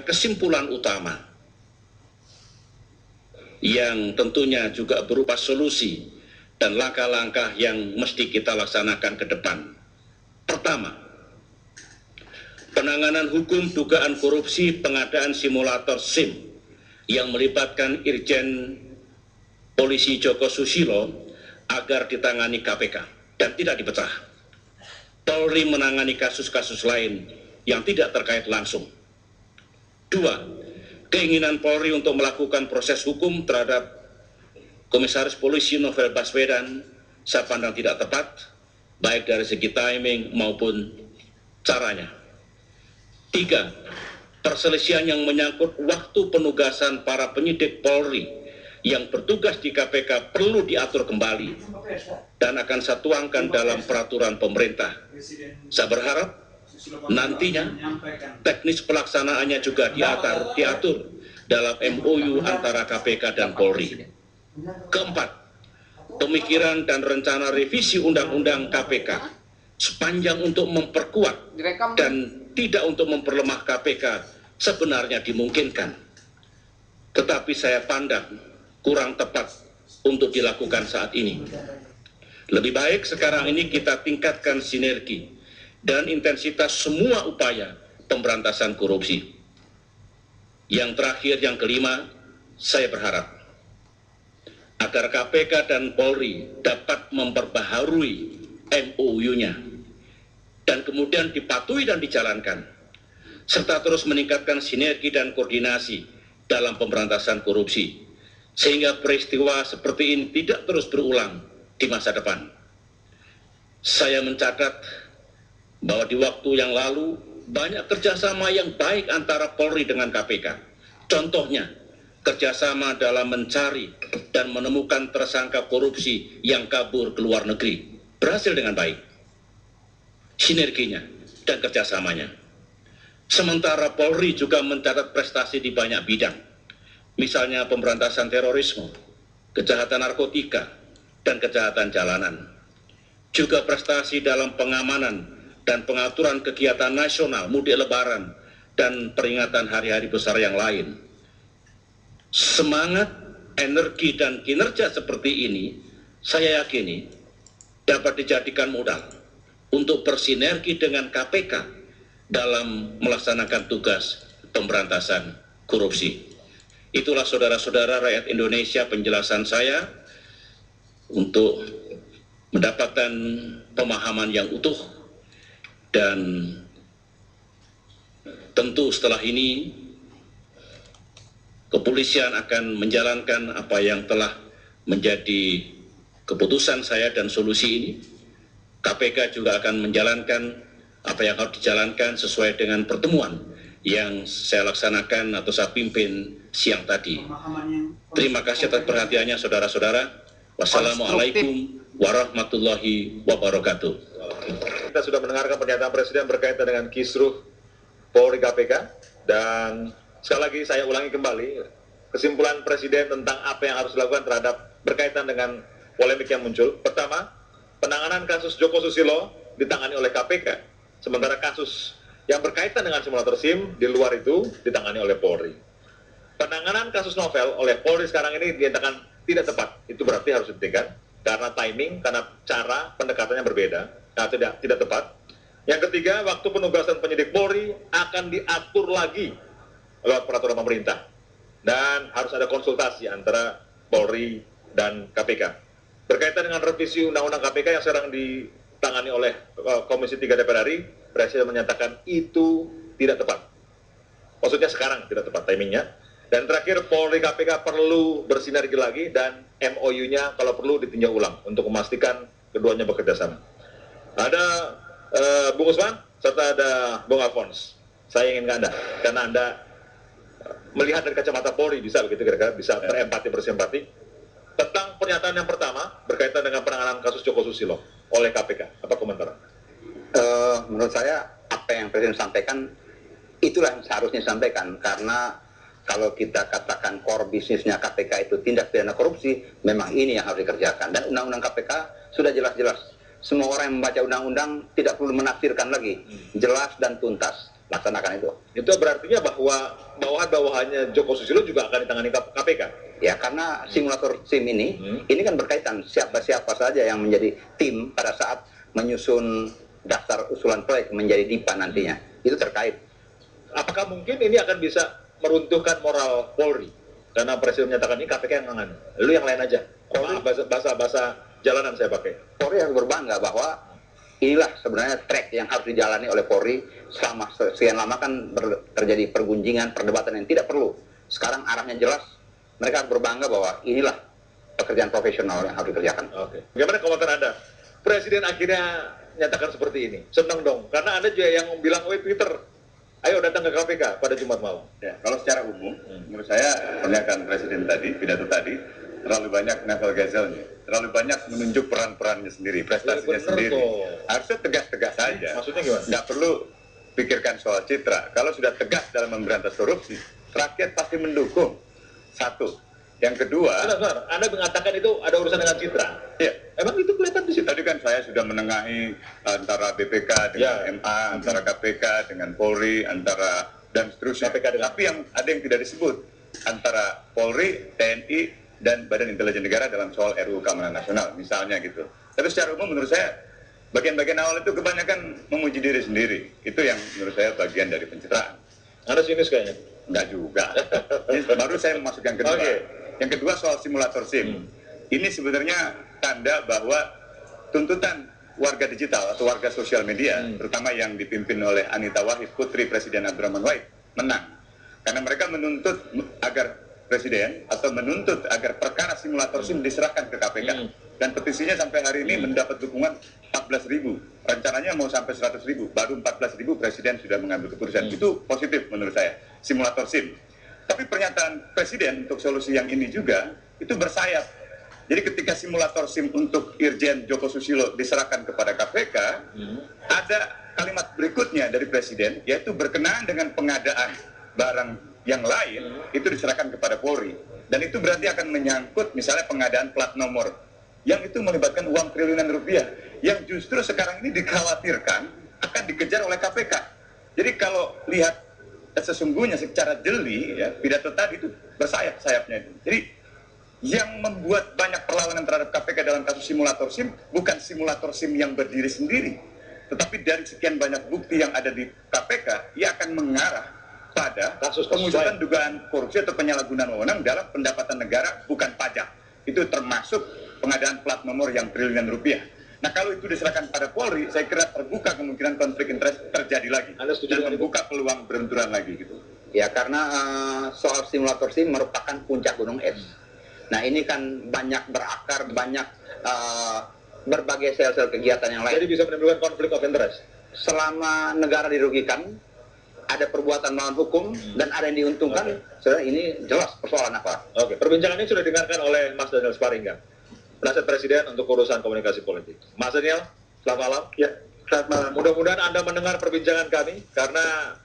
kesimpulan utama yang tentunya juga berupa solusi dan langkah-langkah yang mesti kita laksanakan ke depan. Pertama, penanganan hukum dugaan korupsi pengadaan simulator SIM yang melibatkan Irjen Polisi Joko Susilo agar ditangani KPK dan tidak dipecah. Polri menangani kasus-kasus lain yang tidak terkait langsung. 2. Keinginan Polri untuk melakukan proses hukum terhadap Komisaris Polisi Novel Baswedan saya pandang tidak tepat, baik dari segi timing maupun caranya. 3. Perselisihan yang menyangkut waktu penugasan para penyidik Polri yang bertugas di KPK perlu diatur kembali dan akan saya tuangkan dalam peraturan pemerintah. Saya berharap nantinya teknis pelaksanaannya juga diatur dalam MOU antara KPK dan Polri. Keempat, pemikiran dan rencana revisi Undang-Undang KPK sepanjang untuk memperkuat dan tidak untuk memperlemah KPK sebenarnya dimungkinkan. Tetapi saya pandang kurang tepat untuk dilakukan saat ini. Lebih baik sekarang ini kita tingkatkan sinergi dan intensitas semua upaya pemberantasan korupsi. Yang terakhir, yang kelima, saya berharap agar KPK dan Polri dapat memperbaharui MOU-nya dan kemudian dipatuhi dan dijalankan, serta terus meningkatkan sinergi dan koordinasi dalam pemberantasan korupsi, sehingga peristiwa seperti ini tidak terus berulang di masa depan. Saya mencatat bahwa di waktu yang lalu banyak kerjasama yang baik antara Polri dengan KPK. Contohnya, kerjasama dalam mencari dan menemukan tersangka korupsi yang kabur ke luar negeri berhasil dengan baik. Sinerginya dan kerjasamanya. Sementara Polri juga mencatat prestasi di banyak bidang, misalnya pemberantasan terorisme, kejahatan narkotika, dan kejahatan jalanan. Juga prestasi dalam pengamanan dan pengaturan kegiatan nasional, mudik lebaran, dan peringatan hari-hari besar yang lain. Semangat, energi, dan kinerja seperti ini, saya yakini dapat dijadikan modal untuk bersinergi dengan KPK dalam melaksanakan tugas pemberantasan korupsi. Itulah saudara-saudara rakyat Indonesia penjelasan saya untuk mendapatkan pemahaman yang utuh. Dan tentu setelah ini kepolisian akan menjalankan apa yang telah menjadi keputusan saya dan solusi ini. KPK juga akan menjalankan apa yang harus dijalankan sesuai dengan pertemuan yang saya laksanakan atau saya pimpin siang tadi. Terima kasih atas perhatiannya saudara-saudara. Wassalamualaikum warahmatullahi wabarakatuh. Kita sudah mendengarkan pernyataan Presiden berkaitan dengan kisruh Polri KPK, dan sekali lagi saya ulangi kembali kesimpulan Presiden tentang apa yang harus dilakukan berkaitan dengan polemik yang muncul. Pertama, penanganan kasus Joko Susilo ditangani oleh KPK, sementara kasus yang berkaitan dengan simulator SIM di luar itu ditangani oleh Polri. Penanganan kasus novel oleh Polri sekarang ini dinyatakan tidak tepat. Itu berarti harus dihentikan karena timing, karena cara pendekatannya berbeda. Nah, tidak tepat. Yang ketiga, waktu penugasan penyidik Polri akan diatur lagi lewat peraturan pemerintah, dan harus ada konsultasi antara Polri dan KPK. Berkaitan dengan revisi Undang-Undang KPK yang sekarang ditangani oleh Komisi 3 DPR RI, Presiden menyatakan itu tidak tepat. Maksudnya sekarang tidak tepat timingnya. Dan terakhir, Polri KPK perlu bersinergi lagi dan MOU-nya kalau perlu ditinjau ulang untuk memastikan keduanya bekerja sama. Ada Bung Usman, serta ada Bung Alphonse. Saya ingin ke Anda, karena Anda melihat dari kacamata Polri, bisa begitu kira-kira, bisa berempati, bersimpati, tentang pernyataan yang pertama berkaitan dengan penanganan kasus Joko Susilo oleh KPK. Apa komentar? Menurut saya, apa yang Presiden sampaikan, itulah yang seharusnya disampaikan, karena kalau kita katakan core bisnisnya KPK itu tindak pidana korupsi, memang ini yang harus dikerjakan. Dan Undang-Undang KPK sudah jelas-jelas. Semua orang yang membaca undang-undang tidak perlu menafsirkan lagi, jelas dan tuntas. laksanakan itu. Itu berartinya bahwa bawahan-bawahannya Joko Susilo juga akan ditangani KPK? Ya, karena simulator SIM ini kan berkaitan siapa-siapa saja yang menjadi tim pada saat menyusun daftar usulan proyek menjadi DIPA nantinya. Itu terkait. Apakah mungkin ini akan bisa meruntuhkan moral Polri? Karena Presiden menyatakan ini KPK yang menangani. Lu yang lain aja. Bahasa jalanan saya pakai. Polri harus berbangga bahwa inilah sebenarnya track yang harus dijalani oleh Polri. Selama sekian lama kan terjadi pergunjingan, perdebatan yang tidak perlu. Sekarang arahnya jelas. Mereka harus berbangga bahwa inilah pekerjaan profesional yang harus dikerjakan. Oke. Bagaimana komentar Anda? Presiden akhirnya nyatakan seperti ini. Senang dong. Karena ada juga yang bilang, Twitter, ayo datang ke KPK pada Jumat malam. Ya, kalau secara umum, menurut saya pernyataan Presiden tadi, pidato tadi, terlalu banyak novel gazelnya, terlalu banyak menunjuk peran-perannya sendiri, prestasinya sendiri. Harusnya tegas-tegas saja. Maksudnya gimana? Nggak perlu pikirkan soal citra. Kalau sudah tegas dalam memberantas korupsi, rakyat pasti mendukung. Satu. Yang kedua, Benar. Anda mengatakan itu ada urusan dengan citra. ya, Emang itu kelihatan di situ? tadi kan saya sudah menengahi antara BPK dengan MA, antara KPK dengan Polri, antara dan seterusnya. Tapi yang ada yang tidak disebut antara Polri, TNI, dan Badan Intelijen Negara dalam soal RUU Keamanan Nasional, misalnya gitu. Tapi secara umum menurut saya bagian-bagian awal itu kebanyakan memuji diri sendiri. Itu yang menurut saya bagian dari pencitraan. Anda sinis kayaknya. Enggak juga. Ini baru saya masuk yang kedua. Oke. Yang kedua soal simulator SIM. Ini sebenarnya tanda bahwa tuntutan warga digital atau warga sosial media, terutama yang dipimpin oleh Anita Wahid, putri Presiden Abdurrahman Wahid, menang. Karena mereka menuntut agar Presiden atau menuntut agar perkara simulator SIM diserahkan ke KPK. Dan petisinya sampai hari ini mendapat dukungan 14.000. Rencananya mau sampai 100.000. Baru 14.000 Presiden sudah mengambil keputusan. Itu positif menurut saya, simulator SIM. Tapi pernyataan Presiden untuk solusi yang ini juga, itu bersayap. Jadi ketika simulator SIM untuk Irjen Joko Susilo diserahkan kepada KPK, ada kalimat berikutnya dari Presiden, yaitu berkenaan dengan pengadaan barang yang lain, itu diserahkan kepada Polri. Dan itu berarti akan menyangkut misalnya pengadaan plat nomor, yang itu melibatkan uang triliunan rupiah, yang justru sekarang ini dikhawatirkan akan dikejar oleh KPK. Jadi kalau lihat sesungguhnya secara jeli, ya, pidato tadi itu bersayap-sayapnya itu. Jadi yang membuat banyak perlawanan terhadap KPK dalam kasus simulator SIM bukan simulator SIM yang berdiri sendiri, tetapi dari sekian banyak bukti yang ada di KPK, ia akan mengarah pada kasus pengusutan dugaan korupsi atau penyalahgunaan wewenang dalam pendapatan negara bukan pajak. Itu termasuk pengadaan plat nomor yang triliunan rupiah. Nah, kalau itu diserahkan pada Polri, saya kira terbuka kemungkinan konflik interest terjadi lagi. Anda setuju dan membuka peluang benturan lagi gitu. Ya, karena soal simulator SIM merupakan puncak gunung es. Nah, ini kan banyak berakar, banyak berbagai sel-sel kegiatan yang lain. Jadi bisa menimbulkan konflik of interest. Selama negara dirugikan, ada perbuatan melawan hukum, dan ada yang diuntungkan, sebenarnya ini jelas persoalan apa. Oke, perbincangan ini sudah didengarkan oleh Mas Daniel Sparingga, penasihat Presiden untuk urusan komunikasi politik. Mas Daniel, selamat malam. Ya, selamat malam. Mudah-mudahan Anda mendengar perbincangan kami, karena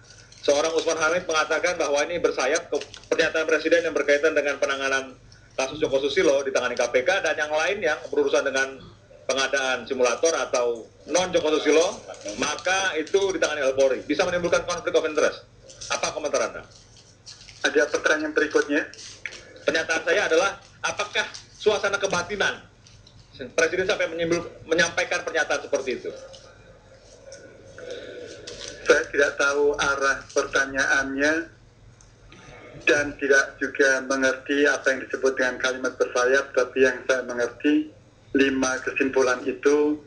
seorang Usman Hamid mengatakan bahwa ini bersayap ke pernyataan Presiden yang berkaitan dengan penanganan kasus Joko Susilo ditangani KPK, dan yang lain yang berurusan dengan pengadaan simulator atau non-Joko Susilo, maka itu ditangani oleh Polri. Bisa menimbulkan konflik of interest. Apa komentar Anda? Ada pertanyaan berikutnya. Pernyataan saya adalah, apakah suasana kebatinan Presiden sampai menyampaikan pernyataan seperti itu? Saya tidak tahu arah pertanyaannya dan tidak juga mengerti apa yang disebut dengan kalimat bersayap, tapi yang saya mengerti 5 kesimpulan itu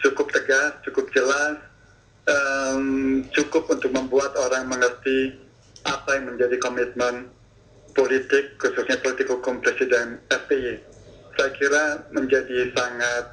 cukup tegas, cukup jelas, cukup untuk membuat orang mengerti apa yang menjadi komitmen politik, khususnya politik hukum Presiden SBY. Saya kira menjadi sangat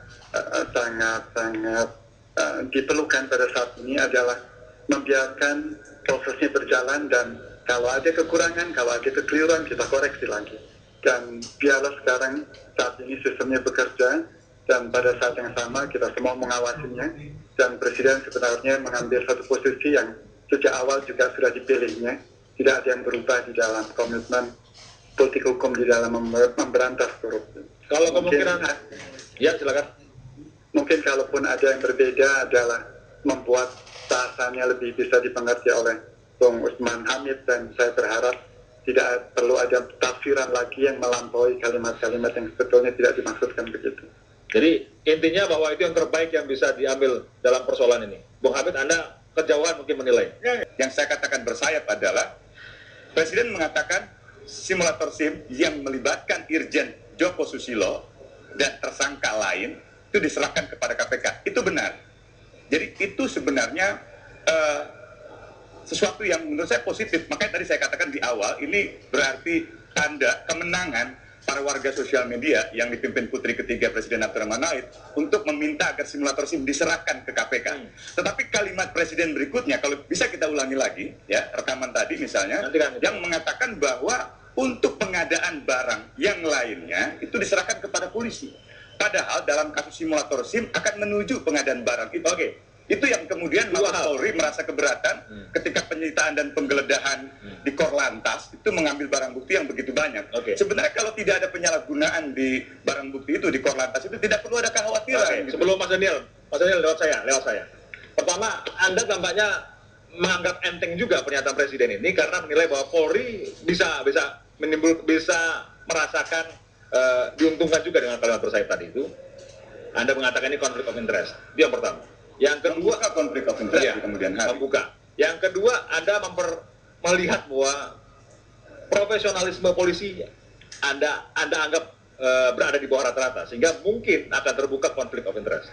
diperlukan pada saat ini adalah membiarkan prosesnya berjalan, dan kalau ada kekurangan, kalau ada kekeliruan, kita koreksi lagi. Dan biarlah sekarang saat ini sistemnya bekerja, dan pada saat yang sama kita semua mengawasinya, dan Presiden sebenarnya mengambil satu posisi yang sejak awal juga sudah dipilihnya. Tidak ada yang berubah di dalam komitmen politik hukum di dalam memberantas korupsi. Kalau kemungkinan, ya silakan. Mungkin kalaupun ada yang berbeda adalah membuat bahasanya lebih bisa dipengerti oleh Bung Usman Hamid, dan saya berharap tidak perlu ada tafsiran lagi yang melampaui kalimat-kalimat yang sebetulnya tidak dimaksudkan begitu. Jadi intinya bahwa itu yang terbaik yang bisa diambil dalam persoalan ini. Bung Hamid, Anda kejauhan mungkin menilai. Yang saya katakan bersayap adalah Presiden mengatakan simulator SIM yang melibatkan Irjen Joko Susilo dan tersangka lain itu diserahkan kepada KPK. Itu benar. Jadi itu sebenarnya sesuatu yang menurut saya positif. Makanya tadi saya katakan di awal, ini berarti tanda kemenangan para warga sosial media yang dipimpin putri ketiga Presiden Abdurrahman Wahid untuk meminta agar simulator SIM diserahkan ke KPK. Tetapi kalimat Presiden berikutnya, kalau bisa kita ulangi lagi, ya rekaman tadi misalnya, yang mengatakan bahwa untuk pengadaan barang yang lainnya itu diserahkan kepada polisi. Padahal dalam kasus simulator SIM akan menuju pengadaan barang itu. Itu yang kemudian Mabes Polri merasa keberatan ketika penyitaan dan penggeledahan di Korlantas itu mengambil barang bukti yang begitu banyak. Sebenarnya kalau tidak ada penyalahgunaan di barang bukti itu di Korlantas itu tidak perlu ada kekhawatiran. Gitu. Sebelum Mas Daniel lewat saya. Pertama, Anda tampaknya menganggap enteng juga pernyataan Presiden ini karena menilai bahwa Polri bisa merasakan diuntungkan juga dengan kalimat bersayap tadi itu. Anda mengatakan ini konflik of interest. Itu yang pertama. Yang kedua, konflik of interest ya, kemudian hari. Membuka. Yang kedua, Anda melihat bahwa profesionalisme polisi Anda anggap berada di bawah rata-rata, sehingga mungkin akan terbuka konflik of interest.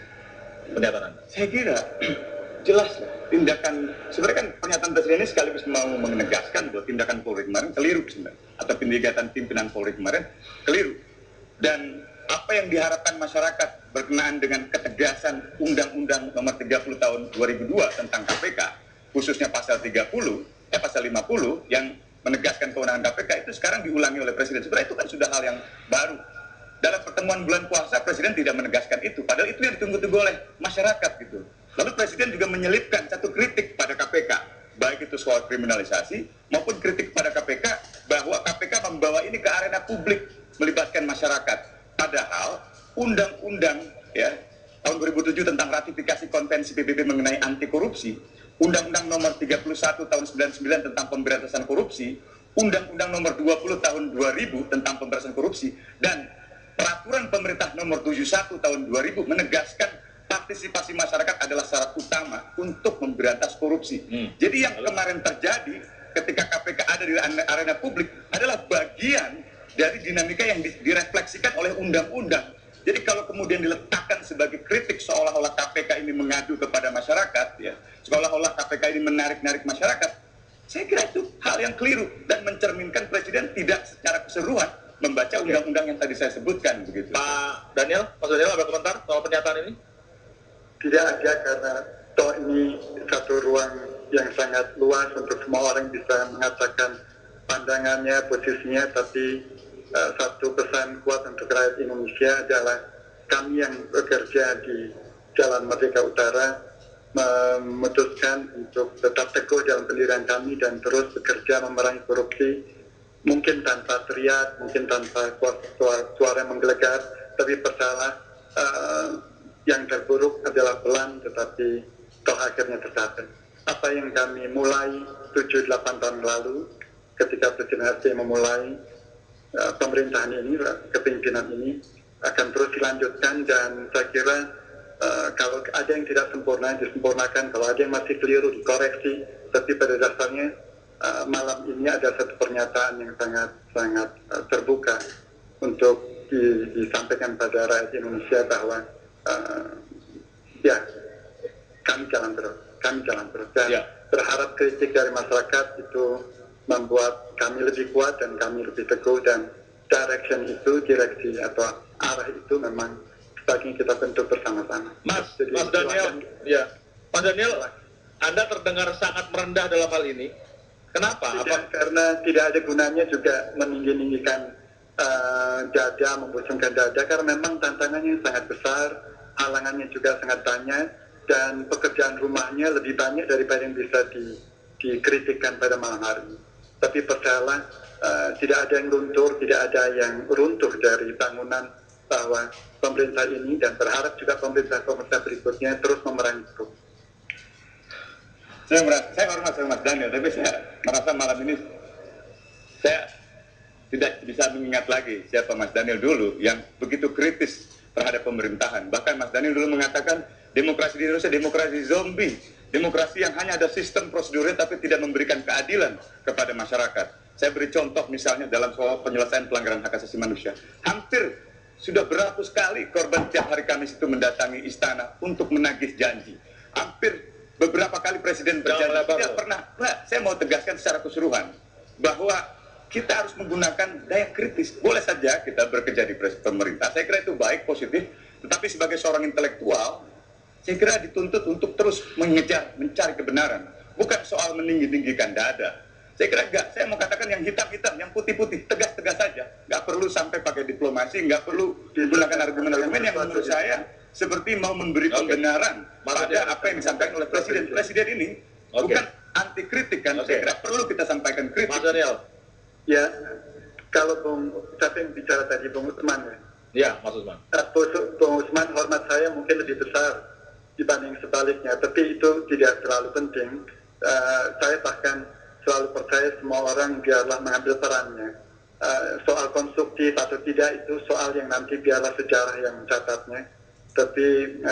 Pernyataan Anda? Saya kira jelas tindakan, sebenarnya kan pernyataan Presiden ini sekaligus mau menegaskan bahwa tindakan Polri kemarin keliru sebenarnya, atau tindakan pimpinan Polri kemarin keliru. Dan apa yang diharapkan masyarakat berkenaan dengan ketegasan Undang-Undang Nomor 30 Tahun 2002 tentang KPK, khususnya pasal 50 yang menegaskan kewenangan KPK itu sekarang diulangi oleh Presiden. Sebenarnya itu kan sudah hal yang baru. Dalam pertemuan bulan puasa Presiden tidak menegaskan itu, padahal itu yang ditunggu-tunggu oleh masyarakat gitu. Lalu Presiden juga menyelipkan satu kritik pada KPK, baik itu soal kriminalisasi maupun kritik pada KPK bahwa KPK membawa ini ke arena publik melibatkan masyarakat. Padahal undang-undang ya tahun 2007 tentang ratifikasi konvensi PBB mengenai anti korupsi, undang-undang nomor 31 tahun 99 tentang pemberantasan korupsi, undang-undang nomor 20 tahun 2000 tentang pemberantasan korupsi, dan peraturan pemerintah nomor 71 tahun 2000 menegaskan partisipasi masyarakat adalah syarat utama untuk memberantas korupsi. Jadi yang kemarin terjadi ketika KPK ada di arena publik adalah bagian dari dinamika yang direfleksikan oleh undang-undang. Jadi kalau kemudian diletakkan sebagai kritik seolah-olah KPK ini mengadu kepada masyarakat, ya, seolah-olah KPK ini menarik-narik masyarakat, saya kira itu hal yang keliru dan mencerminkan Presiden tidak secara keseluruhan membaca undang-undang yang tadi saya sebutkan, begitu. Pak Daniel, Mas Daniel ada komentar soal pernyataan ini? Tidak ada, karena toh ini satu ruang yang sangat luas untuk semua orang bisa mengatakan pandangannya, posisinya, tapi satu pesan kuat untuk rakyat Indonesia adalah kami yang bekerja di Jalan Merdeka Utara memutuskan untuk tetap teguh dalam pendirian kami dan terus bekerja memerangi korupsi, mungkin tanpa teriak, mungkin tanpa suara yang menggelegar, tapi percayalah yang terburuk adalah pelan tetapi toh akhirnya tercapai. Apa yang kami mulai 7-8 tahun lalu ketika Presiden RT memulai pemerintahan ini, kepemimpinan ini akan terus dilanjutkan, dan saya kira kalau ada yang tidak sempurna disempurnakan, kalau ada yang masih keliru dikoreksi, tapi pada dasarnya malam ini ada satu pernyataan yang sangat terbuka untuk disampaikan pada rakyat Indonesia bahwa ya kami jalan terus dan berharap kritik dari masyarakat itu membuat kami lebih kuat dan kami lebih teguh, dan direction itu, direksi atau arah itu memang sebaiknya kita bentuk bersama-sama. Mas Daniel, ya, Mas Daniel, Anda terdengar sangat merendah dalam hal ini. Kenapa? Karena tidak ada gunanya juga meninggi-ninggikan dada, membusungkan dada, karena memang tantangannya sangat besar, halangannya juga sangat banyak, dan pekerjaan rumahnya lebih banyak daripada yang bisa dikritikkan pada malam hari. Tapi percayalah, tidak ada yang luntur, tidak ada yang runtuh dari bangunan bahwa pemerintah ini, dan berharap juga pemerintah berikutnya terus memerangi korupsi. Saya hormat sama Mas Daniel, tapi saya merasa malam ini saya tidak bisa mengingat lagi siapa Mas Daniel dulu yang begitu kritis terhadap pemerintahan. Bahkan Mas Daniel dulu mengatakan demokrasi di Indonesia demokrasi zombie, demokrasi yang hanya ada sistem prosedurnya tapi tidak memberikan keadilan kepada masyarakat. Saya beri contoh misalnya dalam soal penyelesaian pelanggaran hak asasi manusia. Hampir sudah beratus kali korban tiap hari Kamis itu mendatangi istana untuk menagih janji. Hampir beberapa kali presiden berjanji tidak pernah. Nah, saya mau tegaskan secara keseluruhan bahwa kita harus menggunakan daya kritis. Boleh saja kita bekerja di pemerintah, saya kira itu baik, positif. Tetapi sebagai seorang intelektual, saya kira dituntut untuk terus mengejar, mencari kebenaran. Bukan soal meninggi-tinggikan dada. Saya kira enggak, saya mau katakan yang hitam-hitam, yang putih-putih, tegas-tegas saja. Nggak perlu sampai pakai diplomasi, nggak perlu menggunakan argumen-argumen yang menurut saya seperti mau memberi pembenaran pada apa yang disampaikan oleh presiden. Presiden ini bukan anti kritik kan, saya kira perlu kita sampaikan kritik. Mas Daniel. Ya, kalau siapa yang bicara tadi, Bung Usman ya? Ya, Mas Usman. Bung Usman, hormat saya mungkin lebih besar dibanding sebaliknya, tapi itu tidak terlalu penting. Saya bahkan selalu percaya semua orang biarlah mengambil perannya. Soal konstruktif atau tidak itu soal yang nanti biarlah sejarah yang mencatatnya. Tapi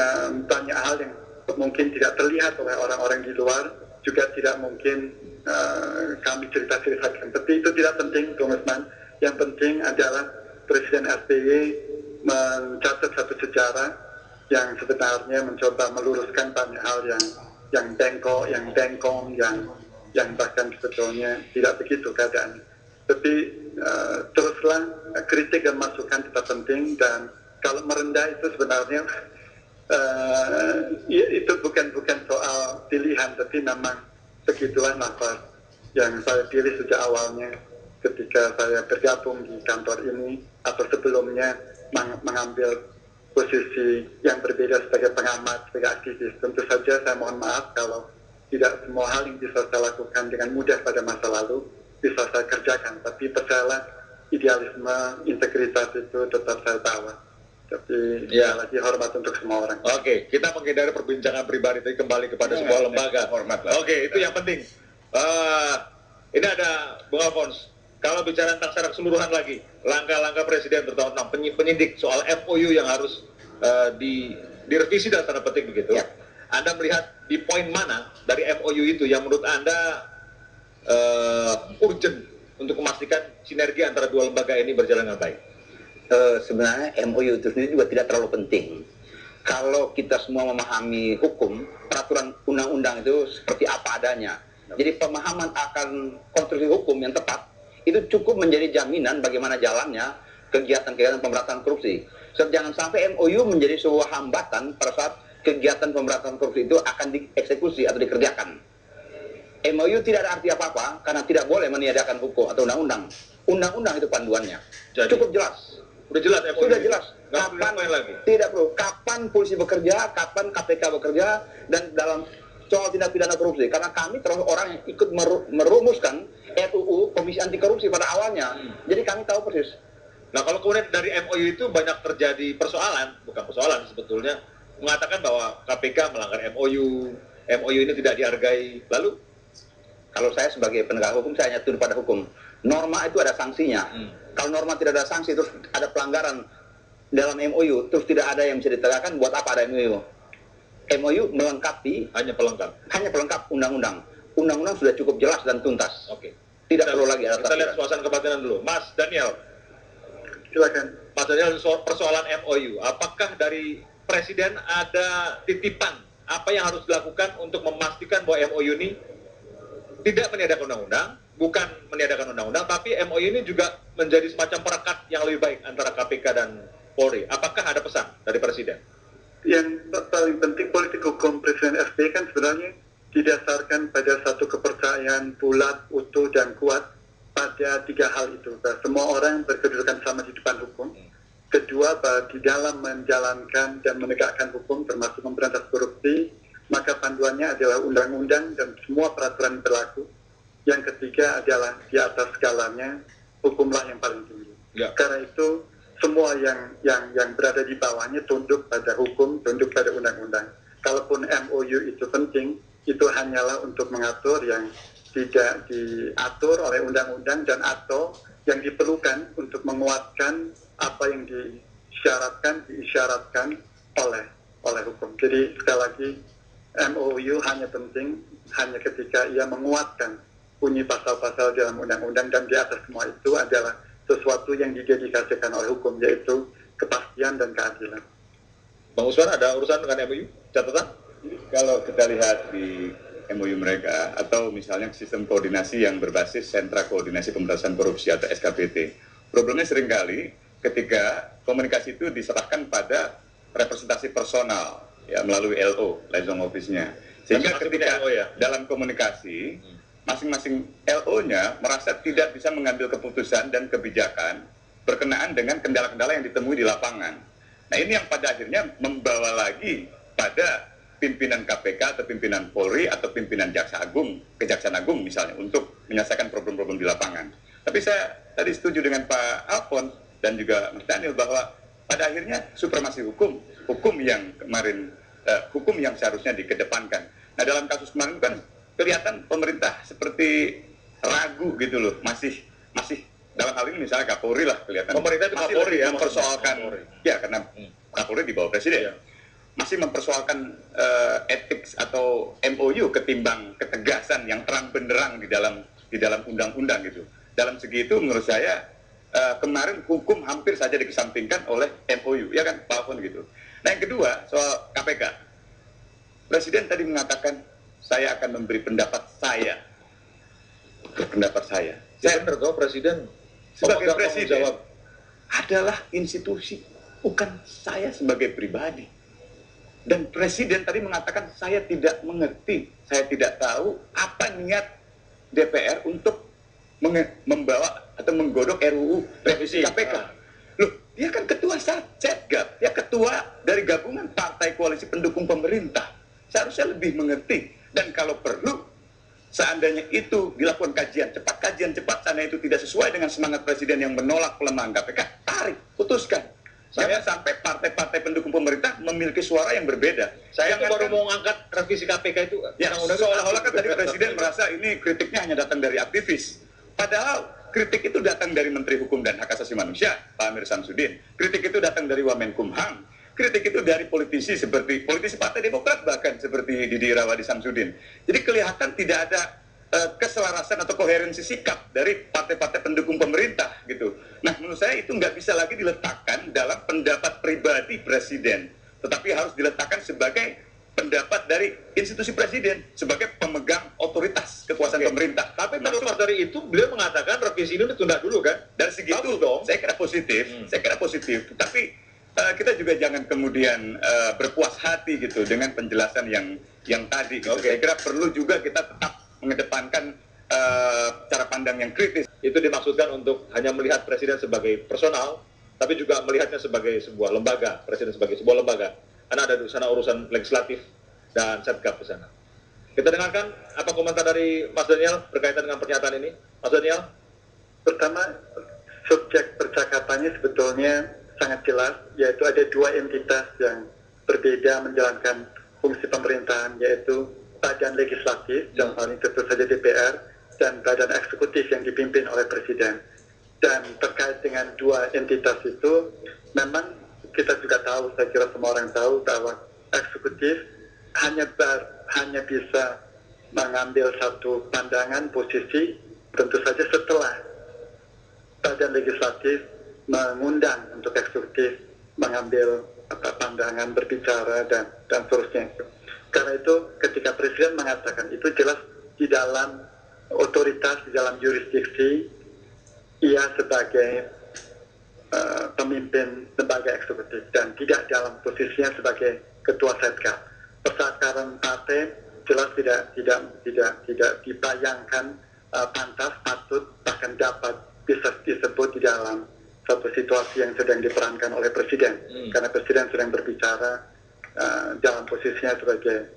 banyak hal yang mungkin tidak terlihat oleh orang-orang di luar juga tidak mungkin kami ceritakan. Tapi itu tidak penting, Bung Usman. Yang penting adalah Presiden SBY mencatat satu sejarah yang sebenarnya mencoba meluruskan banyak hal yang bengkok, yang bengkong, yang bahkan sebetulnya tidak begitu keadaannya. Tapi teruslah kritik dan masukan tetap penting, dan kalau merendah itu sebenarnya itu bukan soal pilihan, tapi memang begitulah nafas yang saya pilih sejak awalnya ketika saya bergabung di kantor ini atau sebelumnya mengambil posisi yang berbeda sebagai pengamat, sebagai aktivis. Tentu saja saya mohon maaf kalau tidak semua hal yang bisa saya lakukan dengan mudah pada masa lalu bisa saya kerjakan, tapi percayalah idealisme, integritas itu tetap saya bawa. Tapi lagi hormat untuk semua orang. Oke, kita menghindari perbincangan pribadi, tapi kembali kepada sebuah lembaga. Oke, itu yang penting. Ini ada Bung Alphonse. Kalau bicara tentang secara keseluruhan lagi, langkah-langkah presiden terutama tentang penyidik soal MOU yang harus direvisi dalam tanda petik begitu. Ya. Anda melihat di poin mana dari MOU itu yang menurut Anda urgent untuk memastikan sinergi antara dua lembaga ini berjalan dengan baik? Sebenarnya MOU itu sendiri juga tidak terlalu penting. Kalau kita semua memahami hukum, peraturan undang-undang itu seperti apa adanya. Jadi pemahaman akan konstruksi hukum yang tepat itu cukup menjadi jaminan bagaimana jalannya kegiatan-kegiatan pemberantasan korupsi. So, jangan sampai MOU menjadi sebuah hambatan pada saat kegiatan pemberantasan korupsi itu akan dieksekusi atau dikerjakan. MOU tidak ada arti apa-apa karena tidak boleh meniadakan hukum atau undang-undang. Undang-undang itu panduannya. Jadi, cukup jelas. Sudah jelas MOU. Sudah jelas. Kapan lagi? Tidak perlu. Kapan polisi bekerja, kapan KPK bekerja, dan dalam soal tindak pidana korupsi. Karena kami termasuk orang yang ikut merumuskan RUU Komisi Anti Korupsi pada awalnya. Jadi kami tahu persis. Nah, kalau kemudian dari MOU itu banyak terjadi persoalan, bukan persoalan sebetulnya, mengatakan bahwa KPK melanggar MOU ini tidak dihargai. Lalu, kalau saya sebagai penegak hukum, saya hanya tunduk pada hukum. Norma itu ada sanksinya. Kalau norma tidak ada sanksi, terus ada pelanggaran dalam MOU, terus tidak ada yang bisa ditegakkan, buat apa ada MOU? MOU melengkapi, hanya pelengkap undang-undang. Undang-undang sudah cukup jelas dan tuntas. Oke. Tidak perlu lagi ada. Kita lihat suasana kebatinan dulu. Mas Daniel. Silakan. Mas Daniel, persoalan MOU. Apakah dari Presiden ada titipan apa yang harus dilakukan untuk memastikan bahwa MOU ini tidak meniadakan undang-undang, bukan meniadakan undang-undang, tapi MOU ini juga menjadi semacam perekat yang lebih baik antara KPK dan Polri. Apakah ada pesan dari Presiden? Yang paling penting politik hukum Presiden SBY kan sebenarnya didasarkan pada satu kepercayaan bulat, utuh, dan kuat pada tiga hal itu. Semua orang berkedudukan sama di depan hukum. Kedua, di dalam menjalankan dan menegakkan hukum termasuk memberantas korupsi, maka panduannya adalah undang-undang dan semua peraturan berlaku. Yang ketiga adalah di atas segalanya hukumlah yang paling tinggi. Ya. Karena itu semua yang berada di bawahnya tunduk pada hukum, tunduk pada undang-undang. Kalaupun MOU itu penting, itu hanyalah untuk mengatur yang tidak diatur oleh undang-undang dan atau yang diperlukan untuk menguatkan apa yang diisyaratkan oleh hukum. Jadi sekali lagi MOU hanya penting hanya ketika ia menguatkan bunyi pasal-pasal dalam undang-undang, dan di atas semua itu adalah sesuatu yang didedikasikan oleh hukum, yaitu kepastian dan keadilan. Bang Usman, ada urusan dengan MOU? Catatan? Kalau kita lihat di MOU mereka atau misalnya sistem koordinasi yang berbasis Sentra Koordinasi Pemberantasan Korupsi atau SKPT, problemnya seringkali ketika komunikasi itu diserahkan pada representasi personal ya melalui LO, liaison office-nya, sehingga ketika dalam komunikasi masing-masing LO-nya merasa tidak bisa mengambil keputusan dan kebijakan berkenaan dengan kendala-kendala yang ditemui di lapangan. Nah, ini yang pada akhirnya membawa lagi pada pimpinan KPK atau pimpinan Polri atau pimpinan Kejaksaan Agung misalnya untuk menyelesaikan problem-problem di lapangan. Tapi saya tadi setuju dengan Pak Alfon dan juga Mas Daniel bahwa pada akhirnya supremasi hukum yang kemarin hukum yang seharusnya dikedepankan. Nah, dalam kasus kemarin kan kelihatan pemerintah seperti ragu gitu loh, masih dalam hal ini misalnya Kapolri lah kelihatan pemerintah itu masih Kapolri ya, mempersoalkan ya karena Kapolri di bawah presiden ya. Masih mempersoalkan etik atau MOU ketimbang ketegasan yang terang benderang di dalam undang-undang gitu. Dalam segi itu menurut saya kemarin hukum hampir saja dikesampingkan oleh MOU, ya kan Pak Alfon gitu. Nah, yang kedua soal KPK, Presiden tadi mengatakan saya akan memberi pendapat saya. Ya benar kok, Presiden sebagai presiden adalah institusi, bukan saya sebagai pribadi. Dan Presiden tadi mengatakan saya tidak mengerti, saya tidak tahu apa niat DPR untuk membawa atau menggodok RUU revisi KPK. Loh, dia kan ketua Setgap, dia ketua dari gabungan partai koalisi pendukung pemerintah. Seharusnya lebih mengerti. Dan kalau perlu, seandainya itu dilakukan kajian cepat, seandainya itu tidak sesuai dengan semangat Presiden yang menolak pelemahan KPK, tarik, putuskan. Jangan sampai partai-partai pendukung pemerintah memiliki suara yang berbeda. Saya baru mau ngangkat revisi KPK itu. Ya, seolah-olah kan tadi Presiden merasa ini kritiknya hanya datang dari aktivis. Padahal kritik itu datang dari Menteri Hukum dan Hak Asasi Manusia, Pak Amir Samsudin. Kritik itu datang dari Wamenkumham. Kritik itu dari politisi Partai Demokrat bahkan seperti Didi Irawadi Samsudin. Jadi kelihatan tidak ada keselarasan atau koherensi sikap dari partai-partai pendukung pemerintah gitu. Nah, menurut saya itu nggak bisa lagi diletakkan dalam pendapat pribadi Presiden, tetapi harus diletakkan sebagai pendapat dari institusi Presiden sebagai pemegang otoritas kekuasaan pemerintah. Tapi terlepas dari itu, beliau mengatakan revisi ini ditunda dulu kan? Dari segi itu dong, saya kira positif. Tapi kita juga jangan kemudian berpuas hati gitu dengan penjelasan yang tadi. Gitu. Saya kira perlu juga kita tetap mengedepankan cara pandang yang kritis. Itu dimaksudkan untuk hanya melihat Presiden sebagai personal, tapi juga melihatnya sebagai sebuah lembaga, Presiden sebagai sebuah lembaga. Karena ada di sana urusan legislatif dan Setgap di sana. Kita dengarkan apa komentar dari Mas Daniel berkaitan dengan pernyataan ini. Mas Daniel? Pertama, subjek percakapannya sebetulnya sangat jelas, yaitu ada dua entitas yang berbeda menjalankan fungsi pemerintahan, yaitu badan legislatif, dalam hal ini tentu saja DPR, dan badan eksekutif yang dipimpin oleh Presiden. Dan terkait dengan dua entitas itu, memang kita juga tahu, saya kira semua orang tahu bahwa eksekutif hanya bisa mengambil satu pandangan posisi tentu saja setelah badan legislatif mengundang untuk eksekutif mengambil pandangan, berbicara dan seterusnya. Karena itu ketika Presiden mengatakan itu jelas di dalam otoritas, di dalam jurisdiksi ia sebagai pemimpin lembaga eksekutif dan tidak dalam posisinya sebagai ketua Setgap. Persakaran partai jelas tidak dibayangkan pantas, patut, bahkan dapat bisa disebut di dalam satu situasi yang sedang diperankan oleh Presiden. Karena Presiden sedang berbicara dalam posisinya sebagai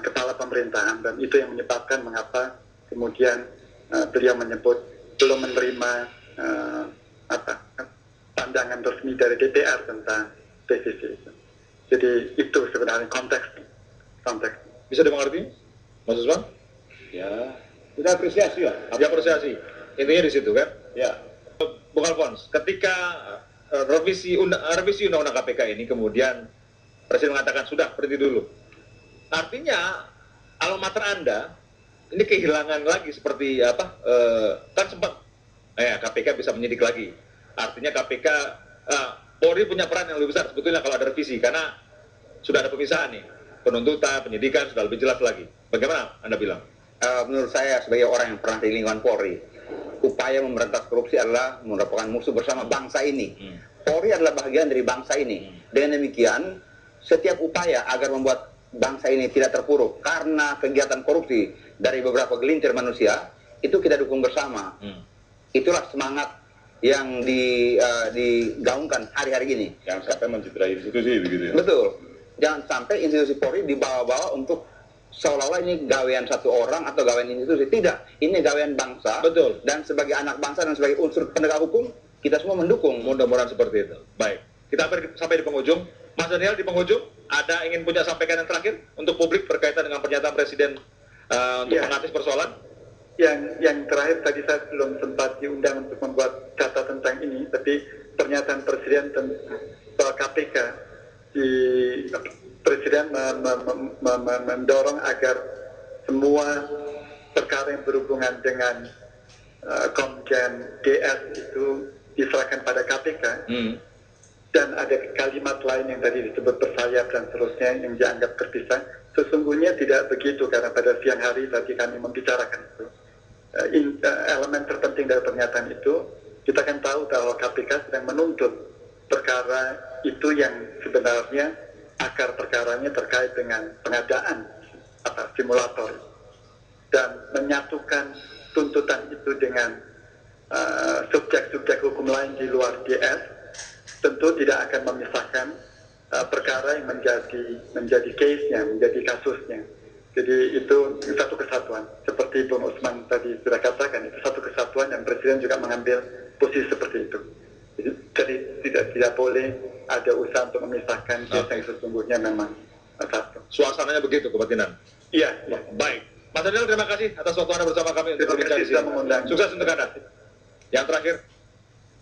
kepala pemerintahan, dan itu yang menyebabkan mengapa kemudian beliau menyebut belum menerima pandangan resmi dari DPR tentang revisi itu. Jadi itu sebenarnya konteks. Bisa dimengerti? Mas Usman? Ya, kita apresiasi lah. Apresiasi. Intinya di situ kan? Ya. Bung Alphonse, ketika revisi undang-undang KPK ini kemudian Presiden mengatakan sudah berhenti dulu. Artinya alma mater Anda ini kehilangan lagi seperti apa? Kan sempat KPK bisa menyidik lagi. Artinya KPK Polri punya peran yang lebih besar sebetulnya kalau ada revisi karena sudah ada pemisahan nih. Penuntutan, penyidikan sudah lebih jelas lagi. Bagaimana Anda bilang? Menurut saya sebagai orang yang pernah di lingkungan Polri, upaya memberantas korupsi adalah merupakan musuh bersama bangsa ini. Polri adalah bagian dari bangsa ini. Dengan demikian, setiap upaya agar membuat bangsa ini tidak terpuruk karena kegiatan korupsi dari beberapa gelintir manusia, itu kita dukung bersama. Itulah semangat yang digaungkan hari-hari ini. Jangan sampai mencederai institusi begitu ya. Betul. Jangan sampai institusi Polri dibawa-bawa untuk seolah-olah ini gawean satu orang atau gawean institusi. Tidak, ini gawean bangsa. Betul. Dan sebagai anak bangsa dan sebagai unsur penegak hukum, kita semua mendukung. Mudah-mudahan seperti itu. Baik, kita sampai di penghujung. Mas Daniel, di penghujung, ada ingin punya sampaikan yang terakhir untuk publik berkaitan dengan pernyataan Presiden untuk mengatasi persoalan? Yang terakhir tadi saya belum sempat diundang untuk membuat data tentang ini, tapi pernyataan Presiden tentang KPK, Presiden mendorong agar semua perkara yang berhubungan dengan Komjen DS itu diserahkan pada KPK. Dan ada kalimat lain yang tadi disebut bersayap dan seterusnya yang dianggap terpisah. Sesungguhnya tidak begitu karena pada siang hari tadi kami membicarakan itu. Elemen terpenting dari pernyataan itu, kita kan tahu bahwa KPK sedang menuntut perkara itu yang sebenarnya akar perkaranya terkait dengan pengadaan simulator dan menyatukan tuntutan itu dengan subjek-subjek hukum lain di luar DS tentu tidak akan memisahkan perkara yang menjadi case-nya, menjadi kasusnya. Jadi itu satu kesatuan. Seperti Bung Usman tadi sudah katakan, itu satu kesatuan dan Presiden juga mengambil posisi seperti itu. Jadi tidak boleh ada usaha untuk memisahkan case yang sesungguhnya memang satu. Suasananya begitu, kebatinan. Iya. Baik. Mas Daniel, terima kasih atas waktu Anda bersama kami untuk berbicara di sudah sini. mengundang. Sukses untuk Anda. Yang terakhir,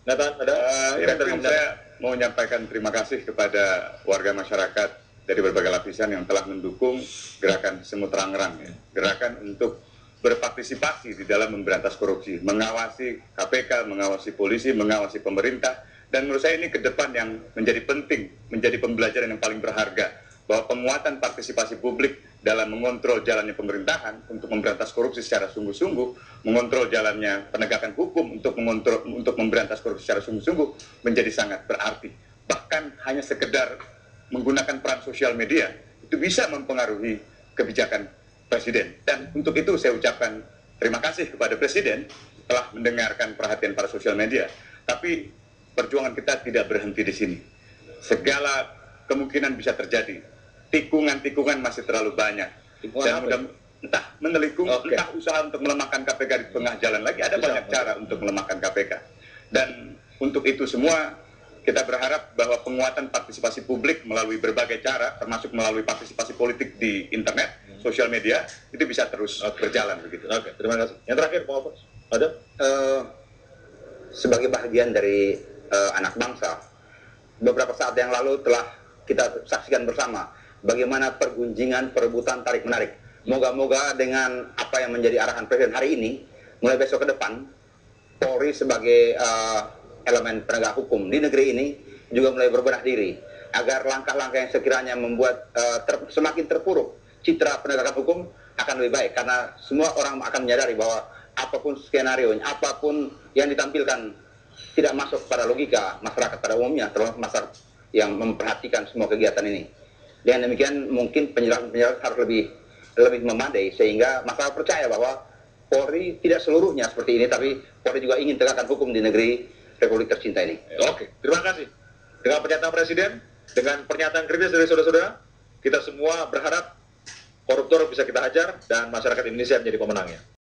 Nathan, ada? Mungkin saya mau menyampaikan terima kasih kepada warga masyarakat dari berbagai lapisan yang telah mendukung gerakan Semu Terang-Terang, gerakan untuk berpartisipasi di dalam memberantas korupsi, mengawasi KPK, mengawasi polisi, mengawasi pemerintah, dan menurut saya ini ke depan yang menjadi penting, menjadi pembelajaran yang paling berharga, bahwa penguatan partisipasi publik dalam mengontrol jalannya pemerintahan untuk memberantas korupsi secara sungguh-sungguh, mengontrol jalannya penegakan hukum untuk memberantas korupsi secara sungguh-sungguh menjadi sangat berarti. Bahkan hanya sekedar menggunakan peran sosial media itu bisa mempengaruhi kebijakan Presiden. Dan untuk itu saya ucapkan terima kasih kepada Presiden telah mendengarkan perhatian para sosial media. Tapi perjuangan kita tidak berhenti di sini. Segala kemungkinan bisa terjadi. Tikungan-tikungan masih terlalu banyak. Dan entah menelikung, entah usaha untuk melemahkan KPK di tengah jalan lagi. Ada banyak cara untuk melemahkan KPK. Dan untuk itu semua kita berharap bahwa penguatan partisipasi publik melalui berbagai cara, termasuk melalui partisipasi politik di internet, sosial media, itu bisa terus berjalan begitu. Oke, terima kasih. Yang terakhir, Pak Alphonse, ada? Sebagai bagian dari anak bangsa, beberapa saat yang lalu telah kita saksikan bersama bagaimana pergunjingan, perebutan, tarik-menarik. Moga-moga dengan apa yang menjadi arahan Presiden hari ini, mulai besok ke depan, Polri sebagai elemen penegak hukum di negeri ini juga mulai berbenah diri, agar langkah-langkah yang sekiranya membuat semakin terpuruk citra penegakan hukum akan lebih baik, karena semua orang akan menyadari bahwa apapun skenario, apapun yang ditampilkan tidak masuk pada logika masyarakat pada umumnya, terutama masyarakat yang memperhatikan semua kegiatan ini. Dengan demikian mungkin penjelasan harus lebih memadai sehingga masyarakat percaya bahwa Polri tidak seluruhnya seperti ini, tapi Polri juga ingin tegakkan hukum di negeri Republik tercinta ini. Oke, terima kasih. Dengan pernyataan Presiden, dengan pernyataan kritis dari saudara-saudara, kita semua berharap koruptor bisa kita hajar dan masyarakat Indonesia menjadi pemenangnya.